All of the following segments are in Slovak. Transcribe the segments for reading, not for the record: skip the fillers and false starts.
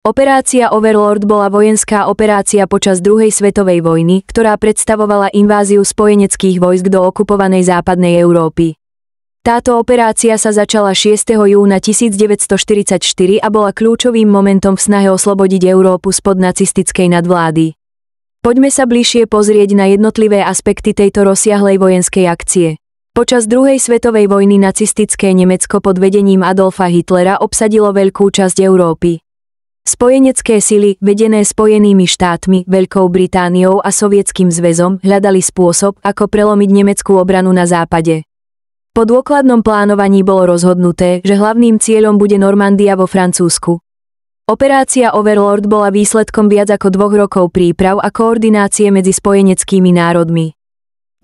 Operácia Overlord bola vojenská operácia počas druhej svetovej vojny, ktorá predstavovala inváziu spojeneckých vojsk do okupovanej západnej Európy. Táto operácia sa začala 6. júna 1944 a bola kľúčovým momentom v snahe oslobodiť Európu spod nacistickej nadvlády. Poďme sa bližšie pozrieť na jednotlivé aspekty tejto rozsiahlej vojenskej akcie. Počas druhej svetovej vojny nacistické Nemecko pod vedením Adolfa Hitlera obsadilo veľkú časť Európy. Spojenecké sily, vedené Spojenými štátmi, Veľkou Britániou a Sovietským zväzom, hľadali spôsob, ako prelomiť nemeckú obranu na západe. Po dôkladnom plánovaní bolo rozhodnuté, že hlavným cieľom bude Normandia vo Francúzsku. Operácia Overlord bola výsledkom viac ako 2 rokov príprav a koordinácie medzi spojeneckými národmi.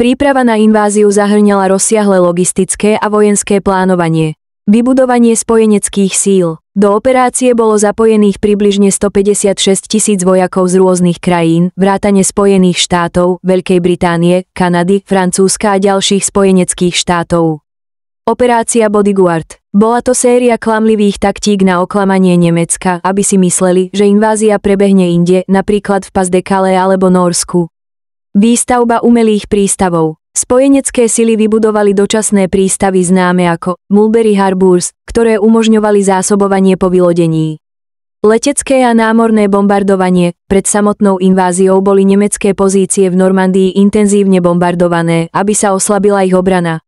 Príprava na inváziu zahŕňala rozsiahle logistické a vojenské plánovanie. Vybudovanie spojeneckých síl. Do operácie bolo zapojených približne 156 000 vojakov z rôznych krajín, vrátane Spojených štátov, Veľkej Británie, Kanady, Francúzska a ďalších spojeneckých štátov. Operácia Bodyguard. Bola to séria klamlivých taktík na oklamanie Nemecka, aby si mysleli, že invázia prebehne inde, napríklad v Pas-de-Calais alebo Norsku. Výstavba umelých prístavov. Spojenecké sily vybudovali dočasné prístavy známe ako Mulberry Harbours, ktoré umožňovali zásobovanie po vylodení. Letecké a námorné bombardovanie. Pred samotnou inváziou boli nemecké pozície v Normandii intenzívne bombardované, aby sa oslabila ich obrana.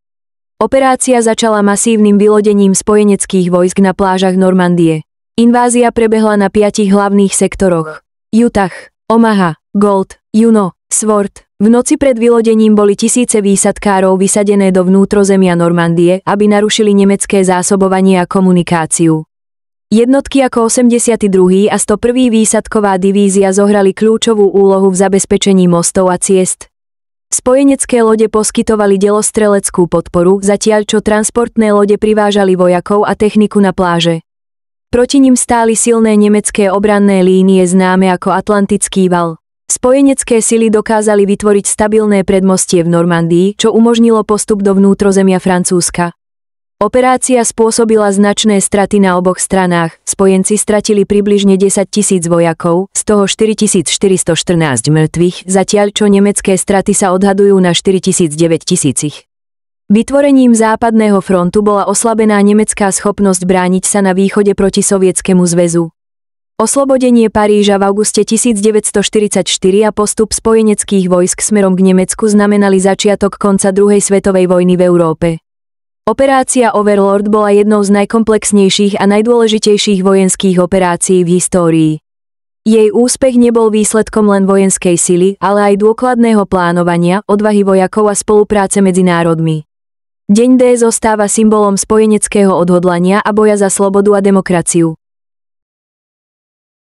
Operácia začala masívnym vylodením spojeneckých vojsk na plážach Normandie. Invázia prebehla na 5 hlavných sektoroch: Utah, Omaha, Gold, Juno, Sword. V noci pred vylodením boli tisíce výsadkárov vysadené do vnútrozemia Normandie, aby narušili nemecké zásobovanie a komunikáciu. Jednotky ako 82. a 101. výsadková divízia zohrali kľúčovú úlohu v zabezpečení mostov a ciest. Spojenecké lode poskytovali delostreleckú podporu, zatiaľ čo transportné lode privážali vojakov a techniku na pláže. Proti nim stáli silné nemecké obranné línie známe ako Atlantický val. Spojenecké sily dokázali vytvoriť stabilné predmostie v Normandii, čo umožnilo postup do vnútrozemia Francúzska. Operácia spôsobila značné straty na oboch stranách, spojenci stratili približne 10 000 vojakov, z toho 4414 mŕtvych, zatiaľ čo nemecké straty sa odhadujú na 4009 000. Vytvorením západného frontu bola oslabená nemecká schopnosť brániť sa na východe proti Sovietskému zväzu. Oslobodenie Paríža v auguste 1944 a postup spojeneckých vojsk smerom k Nemecku znamenali začiatok konca druhej svetovej vojny v Európe. Operácia Overlord bola jednou z najkomplexnejších a najdôležitejších vojenských operácií v histórii. Jej úspech nebol výsledkom len vojenskej sily, ale aj dôkladného plánovania, odvahy vojakov a spolupráce medzi národmi. Deň D zostáva symbolom spojeneckého odhodlania a boja za slobodu a demokraciu.